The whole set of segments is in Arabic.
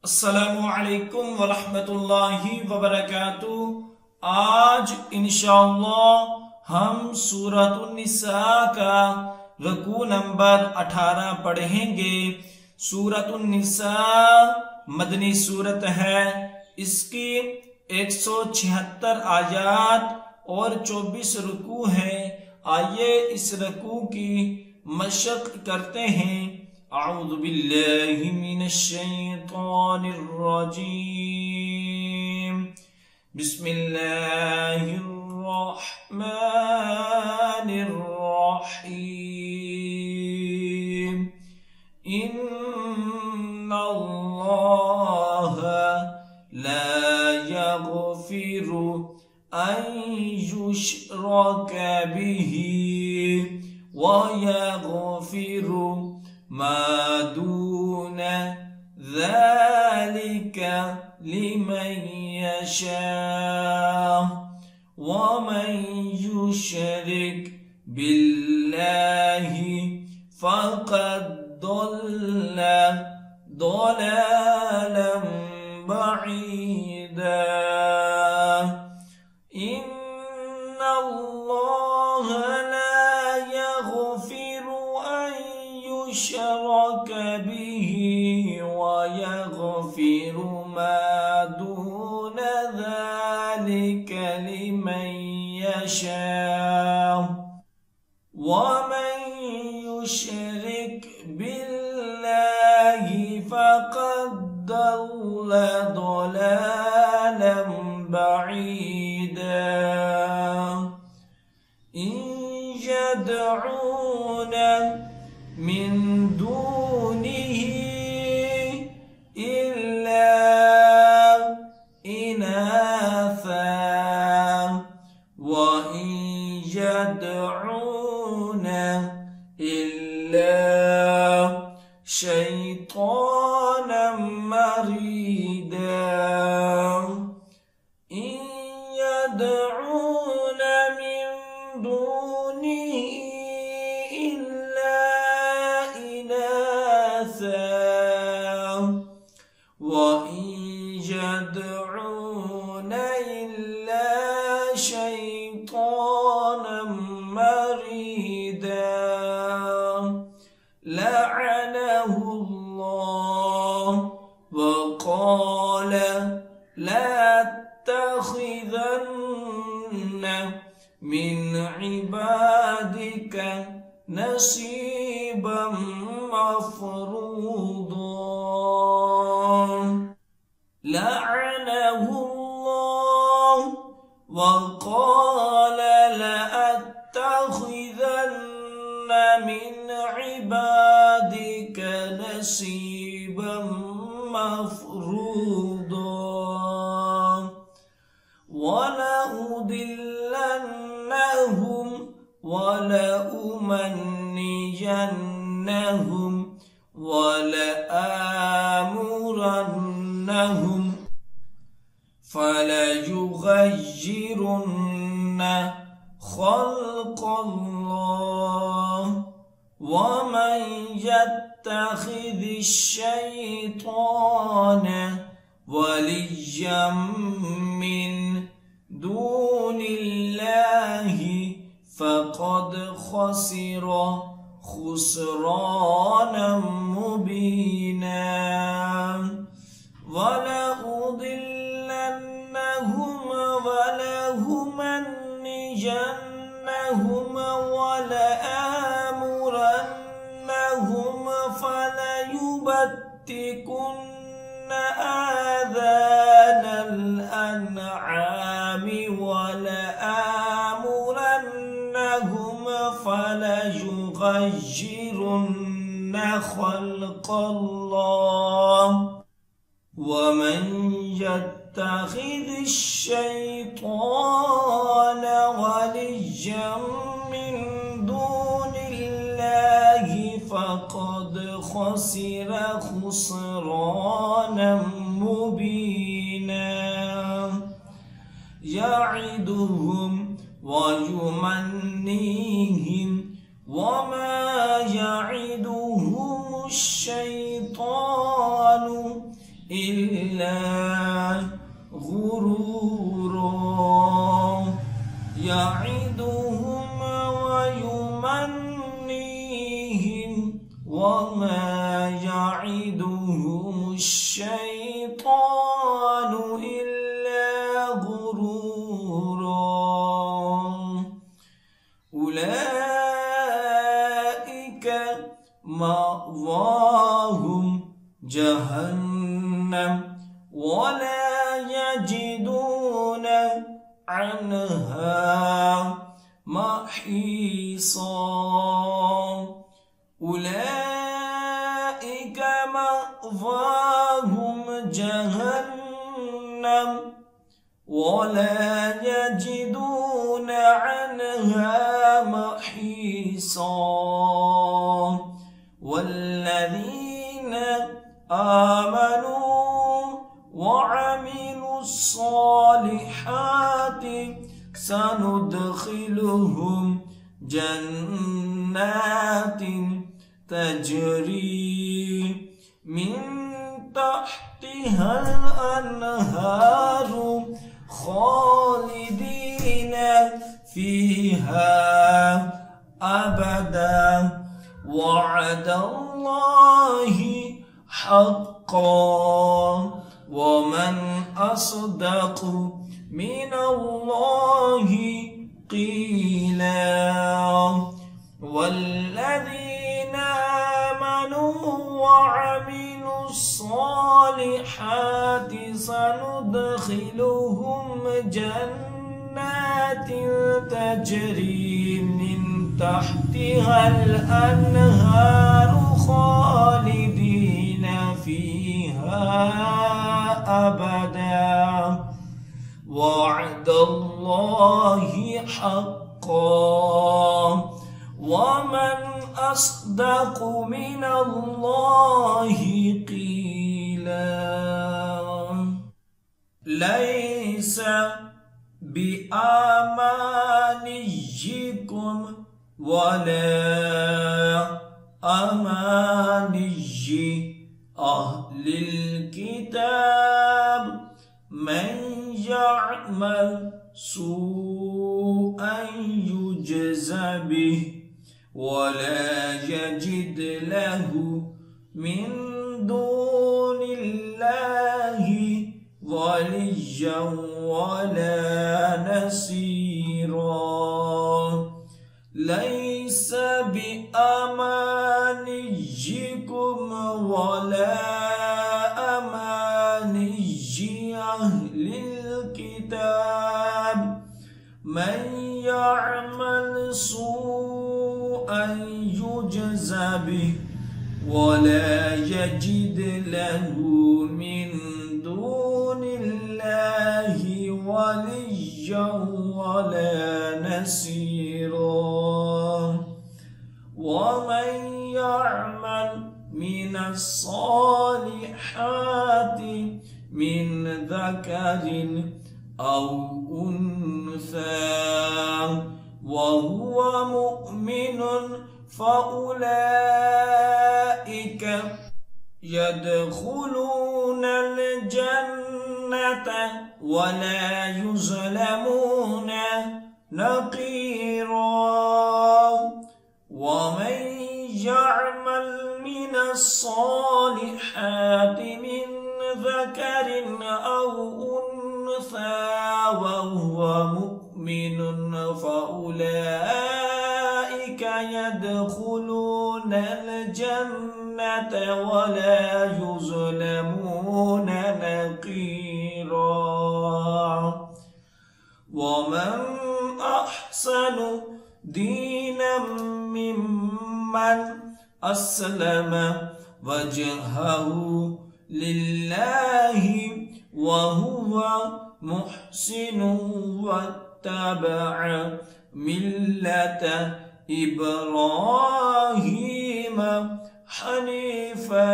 अस्सलामुअलैकुम वरहमतुल्लाहि वबरकातुह। आज इंशाअल्लाह हम सूरतुन निसा का रुकू नंबर 18 पढ़ेंगे। सूरतुन निसा मदनी सूरत है। इसकी 176 आयात और 24 रुकू हैं। आइए इस रुकू की मशक करते हैं। अऊज़ु बिल्लाहि मिनश शैतानिर रजीम। बिस्मिल्लाहिर रहमानिर रहीम। इन्नल्लाहा ला यगफिरु अन युश्रका बिही व यगफिरु मा दून ज़ालिका लिमन यशा व मन युशरिक बिल्लाहि फ़क़द ضل ضلالا بعيدا। إن الله لا يغفر أن يشرك به ويغفر ما دون ذلك لمن يشاء ومن يشرك بالله فقد ضل ضلالا بعيدا। إن يدعون من دونه إلا إناثا وإن يدعون إلا شيطانا مريدا। إن يدعون من دونه إلا إناثا وإن يدعون إلا شيطانا مريدا لعنه الله وقال لأتخذن من عبادك نصيبا مفروضا لعنه الله وقال لأتخذن من عبادك نصيبا مفروضا ولأضلنهم ولأمنينهم ولآمرنهم فليغيرن خلق الله ومن يتخذ الشيطان وليا من دون الله فقد خسر خسرانا مبينا ولأضلنهم ولأمنينهم ولآمرنهم فليبتكن آذان الأنعام ولآمرنهم فليغيرن خلق الله ومن يتخذ الشيطان وليا من دون الله فقد خسر خسرانا مبينا يعدهم ويمنيهم وما يعدهم الشيطان إلا إلا غرورا يعدهم ويمنيهم وما يعدهم الشيطان إلا غرورا أولئك مأواهم جهنم ولا يجدون عنها محيصا أولئك مأواهم جهنم ولا يجدون عنها محيصا والذين آمنوا وعملوا الصالحات سندخلهم جنات تجري من تحتها الأنهار خالدين فيها أبدا وعد الله حقا ومن أصدق من الله قيلا والذين آمنوا وعملوا الصالحات سندخلهم جنات تجري من تحتها الأنهار خالدين فيها أبدا وعد الله حقا ومن أصدق من الله قيلا ليس بأمانيكم ولا أماني أهل الكتاب من يعمل سوءا يجز به ولا يجد له من دون الله وليا ولا نصيرا ليس بأمانيكم ولا أماني أهل الكتاب من يعمل سوءا يجز به ولا يجد له من دون الله وليا ولا نصيرا ومن يعمل من الصالحات من ذكر أو أنثى وهو مؤمن فأولئك يدخلون الجنة ولا يظلمون نقيرا ومن يعمل من الصالحات من ذكر أو أنثى وهو مؤمن فأولئك يدخلون الجنة ولا يظلمون نقيرا ومن أحسن دينا ممن أسلم وجهه لله وهو محسن واتبع ملة إبراهيم حنيفا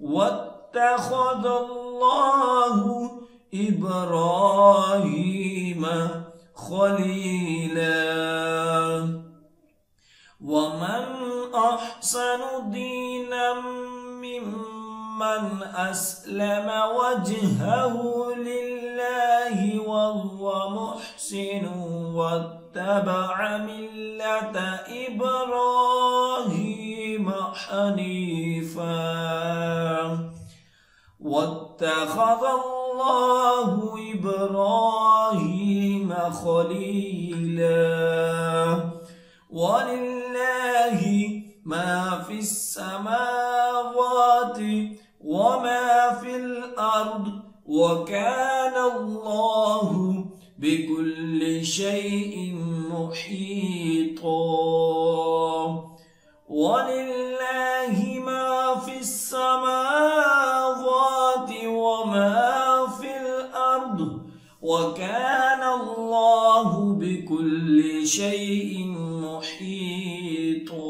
واتخذ الله إبراهيم خليلا ومن أحسن دينا ممن من أسلم وجهه لله وهو محسن واتبع ملة إبراهيم حنيفا واتخذ الله إبراهيم خليلا ولله ما في السماوات وما في الأرض وكان الله بكل شيء محيطا ولله ما في السماوات وما في الأرض وكان الله بكل شيء محيطا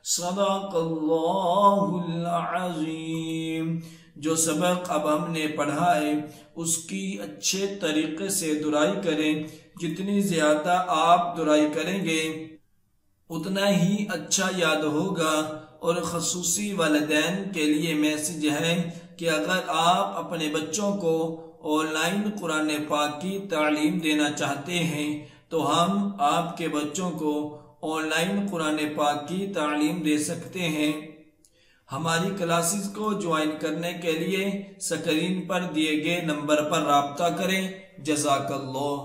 सदाकल्लाहुल अज़ीम। जो सबक अब हमने पढ़ा है उसकी अच्छे तरीके से दुराई करें। जितनी ज़्यादा आप दुराई करेंगे उतना ही अच्छा याद होगा। और ख़ुसूसी वालिदैन के लिए मैसेज है कि अगर आप अपने बच्चों को ऑनलाइन कुरान पाक की तालीम देना चाहते हैं तो हम आपके बच्चों को ऑनलाइन कुरान पाक की तालीम दे सकते हैं। हमारी क्लासेस को ज्वाइन करने के लिए स्क्रीन पर दिए गए नंबर पर राब्ता करें। जज़ाकल्लाह।